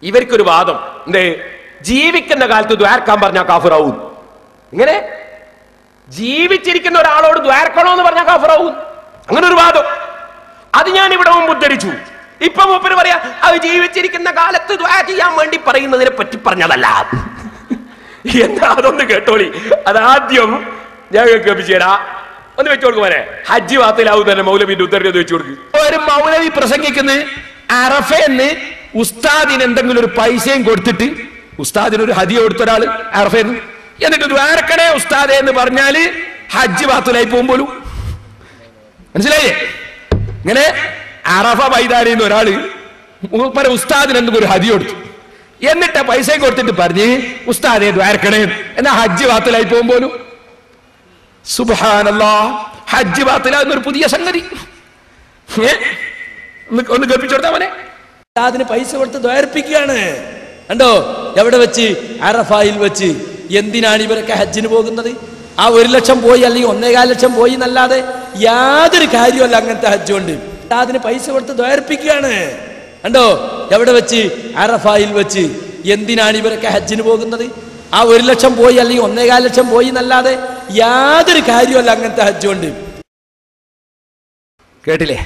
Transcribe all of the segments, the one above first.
ഇവർക്കൊരു വാദം എന്തേ, ജീവിക്കുന്ന കാലത്ത് ദ്വാരക്കാൻ പറഞ്ഞാൽ കാഫിറാവും. ഇങ്ങനെ ജീവിച്ചിരിക്കുന്ന ഒരാളോട് ദ്വാരക്കണോ എന്ന് പറഞ്ഞാൽ കാഫിറാവും. അങ്ങനെ ഒരു വാദം അത് ഞാൻ ഇവിടെ മുമ്പ് ഉദ്ധരിച്ചു. ഇപ്പൊ മൂപ്പര് പറയാ അത് ജീവിച്ചിരിക്കുന്ന കാലത്ത് ദ്വാ ചെയ്യാൻ വേണ്ടി പറയുന്നതിനെ പറ്റി പറഞ്ഞതല്ല. എന്താ അതൊന്ന് കേട്ടോളി. അതാദ്യം ഞാൻ കേൾപ്പിച്ചേരാ, ഒന്ന് വെച്ചു കൊടുക്കുമോനെ. ഹജ്ജ് വാത്തിലാവും തന്നെ മൗലവിന്റെ ഉദ്ധരണി ഒന്ന് വെച്ചു കൊടുക്കും. ഒരു മൗലവി പ്രസംഗിക്കുന്ന അറഫേന്ന് ഉസ്താദിന് എന്തെങ്കിലും ഒരു പൈസയും കൊടുത്തിട്ട് ഉസ്താദിന് ഒരു ഹദിയ കൊടുത്ത ഒരാള് അറഫേന്ന്, എന്നിട്ട് ദ്വാരക്കണേ ഉസ്താദേ എന്ന് പറഞ്ഞാല് ഹജ്ജ് വാത്തിലായി പോകുമ്പോലും. മനസ്സിലായേ? ഇങ്ങനെ അറഫ മൈതാനിന്ന് ഒരാള് ഉസ്താദിന് എന്തെങ്കിലും ഒരു ഹദിയ കൊടുത്തു, എന്നിട്ട് പൈസയും കൊടുത്തിട്ട് പറഞ്ഞ് ഉസ്താദേ ദ്വാരക്കണേ എന്നാ ഹജ്ജ് വാത്തിലായി പോകുമ്പോലും. സുബ്ഹാനല്ലാഹ്, ഹജ്ജ് ബാത്തിലാകുന്നൊരു പുതിയ സംഗതി. ഒന്ന് കേൾപ്പിച്ചു കൊടുത്താ മോനെ. അതിന് പൈസ കൊടുത്ത് ദ്വാരപ്പിക്കുകയാണ്. കണ്ടോ എവിടെ വെച്ച്? അറഫായിൽ വെച്ച്. എന്തിനാണ് ഇവരൊക്കെ ഹജ്ജിന് പോകുന്നത്? ആ 1 ലക്ഷം പോയി അല്ലെങ്കിൽ 1.25 ലക്ഷം പോയി എന്നല്ലാതെ യാതൊരു കാര്യമല്ല അങ്ങനത്തെ ഹജ്ജ് കൊണ്ട്. അതിന് പൈസ കൊടുത്ത് ദ്വാരപ്പിക്കുകയാണ്. കണ്ടോ എവിടെ വെച്ച്? അറഫായിൽ വെച്ച്. എന്തിനാണ് ഇവരൊക്കെ ഹജ്ജിന് പോകുന്നത്? ആ 1 ലക്ഷം പോയി അല്ലെങ്കിൽ 1.25 ലക്ഷം പോയി എന്നല്ലാതെ യാതൊരു കാര്യമല്ല അങ്ങനത്തെ ഹജ്ജ് കൊണ്ട്. കേട്ടില്ലേ?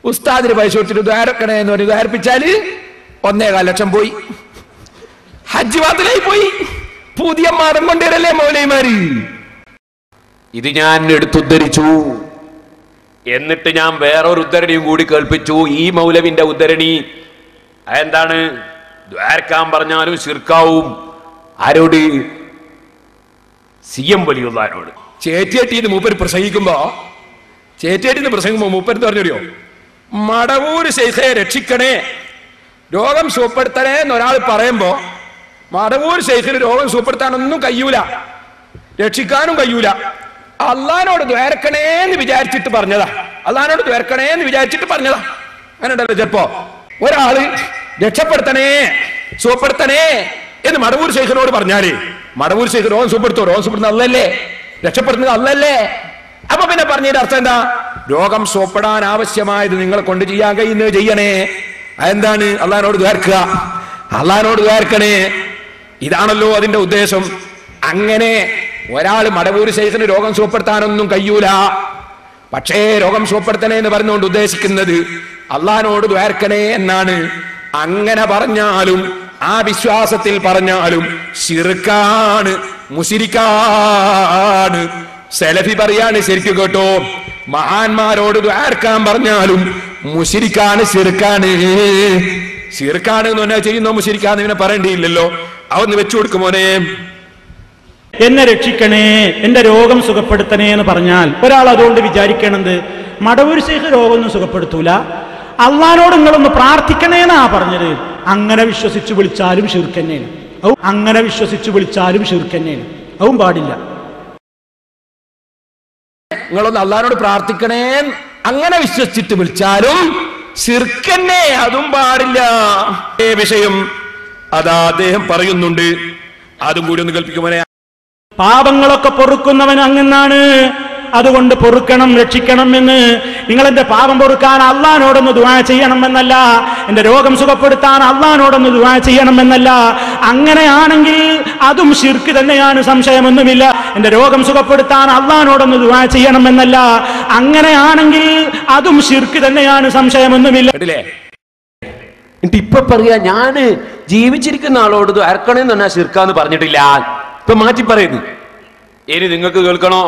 ഉസ്താദിന് പൈസ കൊടുത്തിട്ട് ദ്വാരക്കണേ എന്ന് പറഞ്ഞ് ദ്വാരപ്പിച്ചാല് 1.25 ലക്ഷം പോയി, ഹജ്ജ് വാത്തിലായി പോയി. പുതിയ മതം കൊണ്ടുവരല്ലേ മൗലവിമാര്. ഇത് ഞാൻ എടുത്തുദ്ധരിച്ചു. എന്നിട്ട് ഞാൻ വേറൊരു ഉദ്ധരണിയും കൂടി കേൾപ്പിച്ചു. ഈ മൗലവിന്റെ ഉദ്ധരണി എന്താണ്? ദ്വാരക്കാൻ പറഞ്ഞാലും ശിർക്കാവും. ആരോട്? CM വലിയുള്ളവരോട്. ചേറ്റിയെട്ടിന്ന് മൂപ്പര് പ്രസംഗിക്കുമ്പോ മൂപ്പര് പറഞ്ഞോ, മടവൂര് ശൈഖെ രക്ഷിക്കണേ, രോഗം സുഖപ്പെടുത്തണേ എന്നൊരാൾ പറയുമ്പോ മടവൂര് ശൈഖിന് രോഗം സുഖപ്പെടുത്താനൊന്നും കഴിയൂല, രക്ഷിക്കാനും കഴിയൂല. അള്ളാനോട് ദ്വാരക്കണേന്ന് വിചാരിച്ചിട്ട് പറഞ്ഞതാ. അള്ളാനോട് ദ്വാരക്കണേന്ന് വിചാരിച്ചിട്ട് പറഞ്ഞതാ. അങ്ങനെ ഉണ്ടല്ലോ ചിലപ്പോ ഒരാള് രക്ഷപ്പെടുത്തണേ സുഖപ്പെടുത്തണേ എന്ന് മടവൂർ ശൈഖിനോട് പറഞ്ഞാല് മടവൂർ ശൈഖ് രോഗം സുഖപ്പെടുത്തോ? രോഗം സുഖപ്പെടുന്ന അല്ലല്ലേ, രക്ഷപ്പെടുന്നത് അല്ലല്ലേ. അപ്പൊ പിന്നെ പറഞ്ഞതിന്റെ അർത്ഥം എന്താ? രോഗം സുഖപ്പെടാൻ ആവശ്യമായത് നിങ്ങളെ കൊണ്ട് ചെയ്യാൻ കഴിയുന്നത് ചെയ്യണേ. അതെന്താണ്? അള്ളാനോട് ദ്വാരക്കുക, അള്ളാനോട് ദ്വാരക്കണേ. ഇതാണല്ലോ അതിന്റെ ഉദ്ദേശം. അങ്ങനെ ഒരാൾ മടവൂർ ശൈഖിന് രോഗം സുഖപ്പെടുത്താനൊന്നും കഴിയൂല, പക്ഷേ രോഗം സുഖപ്പെടുത്തണേ എന്ന് പറഞ്ഞുകൊണ്ട് ഉദ്ദേശിക്കുന്നത് അള്ളാനോട് ദ്വാരക്കണേ എന്നാണ്. അങ്ങനെ പറഞ്ഞാലും ആ വിശ്വാസത്തിൽ പറഞ്ഞാലും ശിർക്കാണ്, മുശ്രിക്കാണ്. സലഫി പറയാണ്, ശരിക്കും കേട്ടോ, മഹാന്മാരോട് ദ്വാരക്കാൻ പറഞ്ഞാലും മുശ്രിക്കാണ്, ശിർക്കാണ്. ശിർക്കാണ് എന്ന് പറഞ്ഞാൽ ചെയ്യുന്നോ മുശ്രിക്കാന്ന് ഇവനെ പറയേണ്ടിയില്ലല്ലോ. അതൊന്ന് വെച്ചു കൊടുക്കുമോനെ. എന്നെ രക്ഷിക്കണേ, എന്റെ രോഗം സുഖപ്പെടുത്തണേ എന്ന് പറഞ്ഞാൽ ഒരാൾ അതുകൊണ്ട് വിചാരിക്കണത് മടവൂർ ശൈഖ് രോഗമൊന്നും സുഖപ്പെടുത്തൂല, അള്ളാനോട് നിങ്ങളൊന്ന് പ്രാർത്ഥിക്കണേന്നാ പറഞ്ഞത്. അങ്ങനെ വിശ്വസിച്ച് വിളിച്ചാലും ശിർക്കന്നെയാണ്. അങ്ങനെ വിശ്വസിച്ച് വിളിച്ചാലും ശിർക്കന്നെയാണ്. അതും പാടില്ല. നിങ്ങളൊന്ന് അള്ളാനോട് പ്രാർത്ഥിക്കണേ അങ്ങനെ വിശ്വസിച്ചിട്ട് വിളിച്ചാലും ശിർക്കന്നെ, അതും പാടില്ല. വിഷയം അതാ അദ്ദേഹം പറയുന്നുണ്ട്. അതും കൂടി ഒന്ന് കൽപ്പിക്കുമോനെ. പാപങ്ങളൊക്കെ പൊറുക്കുന്നവൻ അങ്ങനാണ്, അതുകൊണ്ട് പൊറുക്കണം, രക്ഷിക്കണം എന്ന്. നിങ്ങൾ എന്റെ പാപം പൊറുക്കാൻ അള്ളാനോടൊന്ന് ദുആ ചെയ്യണമെന്നല്ല, എന്റെ രോഗം സുഖപ്പെടുത്താൻ അള്ളാനോടൊന്ന് ദുആ ചെയ്യണമെന്നല്ല. അങ്ങനെയാണെങ്കിൽ അതും ശിർക്ക് തന്നെയാണ്, സംശയമൊന്നുമില്ല. എന്റെ രോഗം സുഖപ്പെടുത്താൻ അള്ളാനോടൊന്ന് ദുആ ചെയ്യണമെന്നല്ല, അങ്ങനെയാണെങ്കിൽ അതും ശിർക്ക് തന്നെയാണ്, സംശയമൊന്നുമില്ല. എന്നിട്ട് ഇപ്പൊ പറയാ ഞാന് ജീവിച്ചിരിക്കുന്ന ആളോട് അരക്കണേന്ന് പറഞ്ഞാൽ ശിർക്കാന്ന് പറഞ്ഞിട്ടില്ല, ഇപ്പൊ മാറ്റി പറയുന്നു. ഇനി നിങ്ങൾക്ക് കേൾക്കണോ?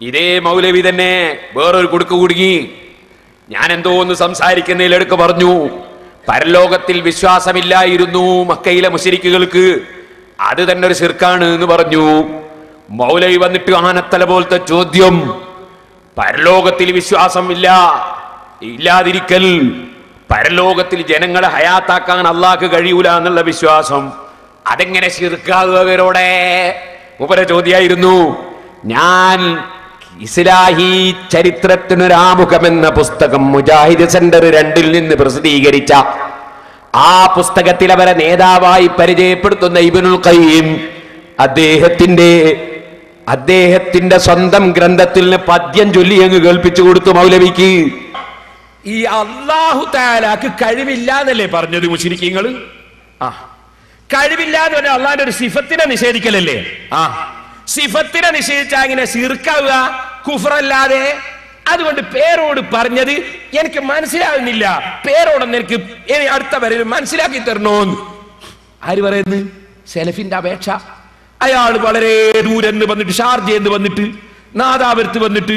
ഇതേ മൗലവി തന്നെ വേറൊരു കുടുക്ക് കുടുങ്ങി. ഞാൻ എന്തോ ഒന്ന് സംസാരിക്കുന്നതിലെടുക്ക് പറഞ്ഞു, പരലോകത്തിൽ വിശ്വാസമില്ലായിരുന്നു മക്കയിലെ മുശ്രിക്കുകൾക്ക്, അത് തന്നെ ഒരു ശിർക്കാണ് എന്ന് പറഞ്ഞു. മൗലവി വന്നിട്ട് ആനത്തല പോലത്തെ ചോദ്യം, പരലോകത്തിൽ വിശ്വാസം ഇല്ലാതിരിക്കൽ, പരലോകത്തിൽ ജനങ്ങളെ ഹയാത്താക്കാൻ അള്ളാഹ്ക്ക് കഴിയൂല എന്നുള്ള വിശ്വാസം, അതെങ്ങനെ ശിർക്കാകുവരോടെ? മൂപ്പരെ ചോദ്യായിരുന്നു. ഞാൻ ഇസ്ലാഹി ചരിത്രത്തിനൊരാമുഖം എന്ന പുസ്തകം മുജാഹിദ് സെന്റർ 2 നിന്ന് പ്രസിദ്ധീകരിച്ച ആ പുസ്തകത്തിൽ അവരെ നേതാവായി പരിചയപ്പെടുത്തുന്ന ഇബ്നുൽ ഖയ്യിം അദ്ദേഹത്തിന്റെ സ്വന്തം ഗ്രന്ഥത്തിൽ പദ്യം ചൊല്ലി അങ്ങ് കേൾപ്പിച്ചു കൊടുത്തു മൗലവിക്ക്. ഈ അല്ലാഹു തആലാക്ക് കഴിവില്ല എന്നല്ലേ പറഞ്ഞത് മുശ്രിക്കീങ്ങൾ? കഴിവില്ല എന്ന് പറഞ്ഞാൽ അള്ളാന്റെ ഒരു സിഫത്തിനെ നിഷേധിക്കലല്ലേ? സിഫത്തിനെ നിഷേധിച്ചാൽ ഇങ്ങനെ ശിർക്കാവുക, കുഫറല്ലാതെ. അതുകൊണ്ട് പേരോട് പറഞ്ഞത് എനിക്ക് മനസ്സിലാകുന്നില്ല, പേരോടൊന്ന് എനിക്ക് അടുത്ത വരെ മനസ്സിലാക്കി തരണോന്ന് ആര് പറയുന്നത്? സെലഫിന്റെ അപേക്ഷ. അയാൾ വളരെ ദൂരെന്ന് വന്നിട്ട്, ഷാർജയെന്ന് വന്നിട്ട്, നാദാപുരത്ത് വന്നിട്ട്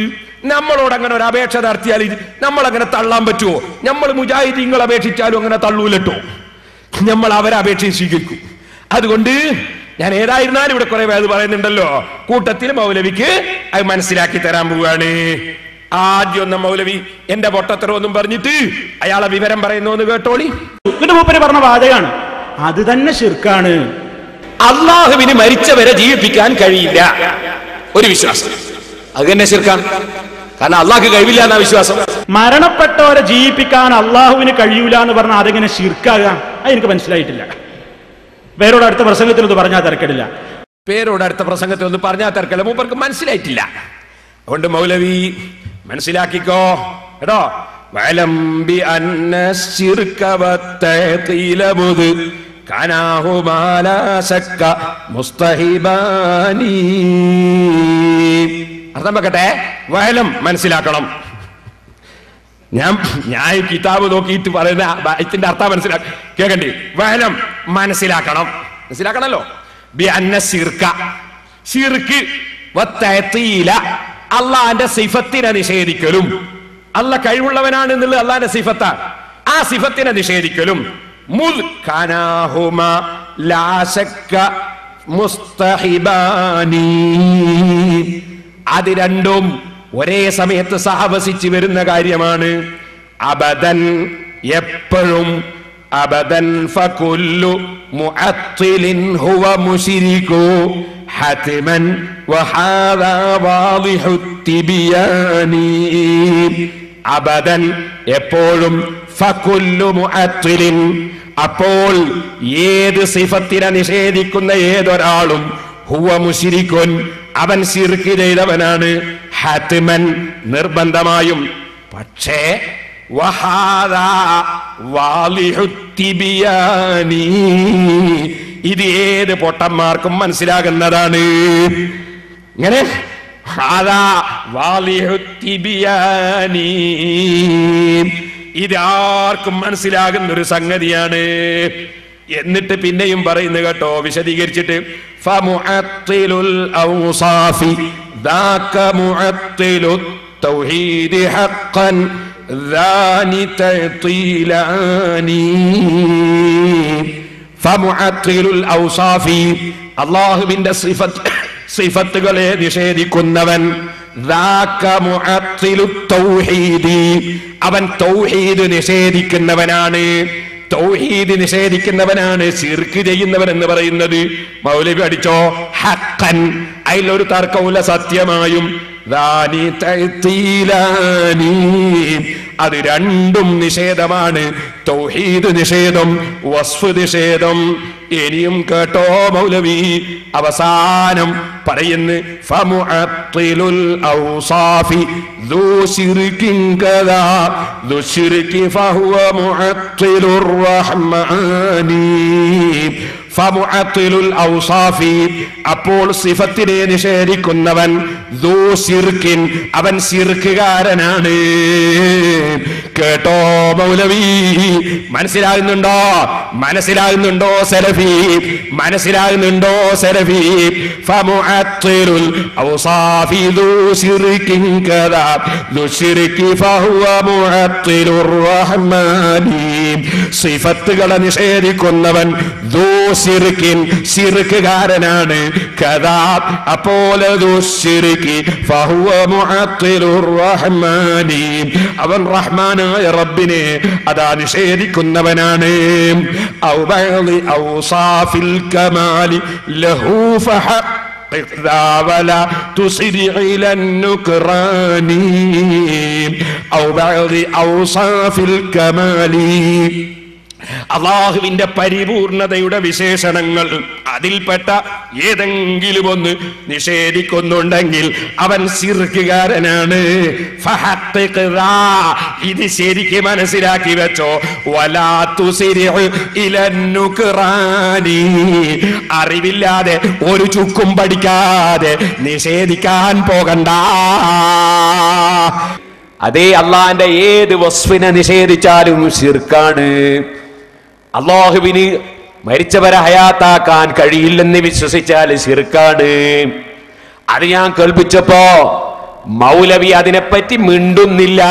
നമ്മളോട് അങ്ങനെ ഒരു അപേക്ഷ നടത്തിയാൽ നമ്മളങ്ങനെ തള്ളാൻ പറ്റുമോ? നമ്മൾ മുജാഹിദീങ്ങൾ അപേക്ഷിച്ചാലും അങ്ങനെ തള്ളൂലട്ടോ, നമ്മൾ അവരെ അപേക്ഷ സ്വീകരിക്കും. അതുകൊണ്ട് ഞാൻ ഏതായിരുന്നാലും ഇവിടെ കുറെ പേര് പറയുന്നുണ്ടല്ലോ, കൂട്ടത്തിൽ മൗലവിക്ക് അത് മനസ്സിലാക്കി തരാൻ പോവുകയാണ്. ആദ്യം ഒന്നും മൗലവി എന്റെ പൊട്ടത്തരമൊന്നും പറഞ്ഞിട്ട് അയാളെ വിവരം പറയുന്നു കേട്ടോളി. മൂപ്പര് പറഞ്ഞ വാചകമാണ്, അത് തന്നെ ശിർക്കാണ്. അള്ളാഹുവിന് മരിച്ചവരെ ജീവിപ്പിക്കാൻ കഴിയില്ല ഒരു വിശ്വാസം, അത് തന്നെ ശിർക്കാണ്. കാരണം അള്ളാഹ്ക്ക് കഴിവില്ല എന്നാ വിശ്വാസം. മരണപ്പെട്ടവരെ ജീവിപ്പിക്കാൻ അള്ളാഹുവിന് കഴിയൂല എന്ന് പറഞ്ഞാൽ അതെങ്ങനെ ശിർക്കാകാം? അത് എനിക്ക് മനസ്സിലായിട്ടില്ല. പേരോട് അടുത്ത പ്രസംഗത്തിൽ ഒന്ന് പറഞ്ഞാൽ തിരക്കിടില്ല. പേരോട് അടുത്ത പ്രസംഗത്തിൽ ഒന്ന് പറഞ്ഞാൽ തിരക്കില്ല, മൂപ്പർക്ക് മനസ്സിലായിട്ടില്ല. അതുകൊണ്ട് മൗലവി മനസ്സിലാക്കിക്കോ കേട്ടോ. വലംബി അർത്ഥം വെക്കട്ടെ, വയലം മനസ്സിലാക്കണം. ഞാൻ കിതാബ് നോക്കിയിട്ട് പറയുന്ന ഇതിന്റെ അർത്ഥം കേൾക്കണ്ടേ? വയലം മനസ്സിലാക്കണം, മനസ്സിലാക്കണല്ലോ. ബി അന്ന ശിർക, ശിർക്ക് വത്തഅതീല, അള്ളാന്റെ സിഫത്തിനെ നിഷേധിക്കലും. അള്ളാഹ് കഴിവുള്ളവനാണ് എന്നുള്ളത് അള്ളാന്റെ സിഫത്താണ്, ആ സിഫത്തിനെ നിഷേധിക്കലും. മുദ് കനാഹുമാ ലാ ശക്ക മുസ്തഹിബാനി, അത് രണ്ടും ഒരേ സമയത്ത് സഹവസിച്ച് വരുന്ന കാര്യമാണ്. അബദൻ, എപ്പോഴും. അബദൻ ഫകുല്ലു മുഅത്തിലിൻ ഹുവ മുശ്രികു ഹത്മൻ വഹാദാ വാളിഹു തിബിയാനി. അബദൻ, എപ്പോഴും. ഫകുല്ലു മുഅത്തിലിൻ, അപ്പോൾ ഏത് സിഫത്തിനെ നിഷേധിക്കുന്ന ഏതൊരാളും ഹുവ മുശ്രികുൻ, അവൻ ശിർക്ക് ചെയ്തവനാണ്. ഹത്മൻ, നിർബന്ധമായും. പക്ഷേ വഹാദാ വാളിഹു തിബിയാനി, ഇത് ഏത് പൊട്ടന്മാർക്കും മനസ്സിലാകുന്നതാണ്. ഇങ്ങനെ ഹാദാ വാളിഹു തിബിയാനി, ഇത് ആർക്കും മനസ്സിലാകുന്ന ഒരു സംഗതിയാണ്. എന്നിട്ട് പിന്നെയും പറയുന്നു കേട്ടോ, വിശദീകരിച്ചിട്ട്, ഫമുഅത്തിലുൽ ഔസാഫി ദാക മുഅത്തിലുത് തൗഹീദി ഹഖ്ഖൻ ദാനി തഅതീലാനി. ഫമുഅത്തിലുൽ ഔസാഫി, അല്ലാഹുവിന്റെ സിഫത്തുകളെ നിഷേധിക്കുന്നവൻ. ദാക മുഅത്തിലുത് തൗഹീദി, അവൻ തൗഹീദ് നിഷേധിക്കുന്നവനാണ്. തൗഹീദ് നിഷേധിക്കുന്നവനാണ് ശിർക്ക് ചെയ്യുന്നവൻ എന്ന് പറയുന്നത്. മൗലവി അടിച്ചോ, ഹഖ്ഖൻ, അതിലൊരു തർക്കവുമില്ല, സത്യമായും. ദാനി തഅതീലാനി, അത് രണ്ടും നിഷേധമാണ്. തൗഹീദ് നിഷേധം, വസ്ഫ് നിഷേധം. ഇനിയും കേട്ടോ മൗലവി, അവസാനം പറയുന്നു, ഫമുഅത്തിലുൽ ഔസാഫി ദു ശിർകിൻ കദാ ദു ശിർകി ഫഹുവ മുഅത്തിലുർ റഹ്മാനി. ഫമുഅത്തിലുൽ ഔസാഫി, അപ്പോൾ സിഫത്തിനെ നിഷേധിക്കുന്നവൻ. ദു ശിർകിൻ, അവൻ ശിർക്കുകാരനാണ്. കേട്ടോ മൗലവി, മനസ്സിലാകുന്നുണ്ടോ? മനസ്സിലാകുന്നുണ്ടോ സലഫി? മനസ്സിലാകുന്നുണ്ടോ സലഫി? ഫമുഅത്തിലുൽ ഔസാഫി ദു ശിർകിൻ കദാ ദു ശിർകി ഫഹുവ മുഅത്തിലുർ റഹ്മാനി. സിഫത്തുകളെ നിഷേധിക്കുന്നവൻ ദു ശിർകിൻ, ശിർക്കുകാരനാണ്. കദാ, അപ്പോൾ ദു ശിർകി ഫഹുവ മുഅത്തിലുർ റഹ്മാനി, അവൻ റഹ്മാനായ റബ്ബിനെ അതാ നിഷേധിക്കുന്നവനാണ്. ഔ ബഅദി ഔസാഫിൽ കമാലി ലഹു ഫഹഖ്ഖിഖ് ദാ വലാ തുസിരി ഇലാ നുക്റാനി. ഔ ബഅദി ഔസാഫിൽ കമാലി, അള്ളാഹുവിന്റെ പരിപൂർണതയുടെ വിശേഷണങ്ങൾ അതിൽപ്പെട്ട ഏതെങ്കിലും ഒന്ന് നിഷേധിക്കുന്നുണ്ടെങ്കിൽ അവൻ ശിർക്കുകാരനാണ്. ഇത് ശരിക്ക് മനസ്സിലാക്കി വെച്ചോ. വലാ തുസിരിഉ ഇലൻ നുക്റാനി, അറിവില്ലാതെ ഒരു ചുക്കും പഠിക്കാതെ നിഷേധിക്കാൻ പോകണ്ട. അതേ അള്ളാന്റെ ഏത് വസ്ഫിനെ നിഷേധിച്ചാലും ശിർക്കാണ്. അള്ളാഹുവിന് മരിച്ചവരെ ഹയാത്താക്കാൻ കഴിയില്ലെന്ന് വിശ്വസിച്ചാൽ ശിർക്കാണ്. അത് ഞാൻ കേൾപ്പിച്ചപ്പോ മൗലവി അതിനെപ്പറ്റി മിണ്ടുന്നില്ല.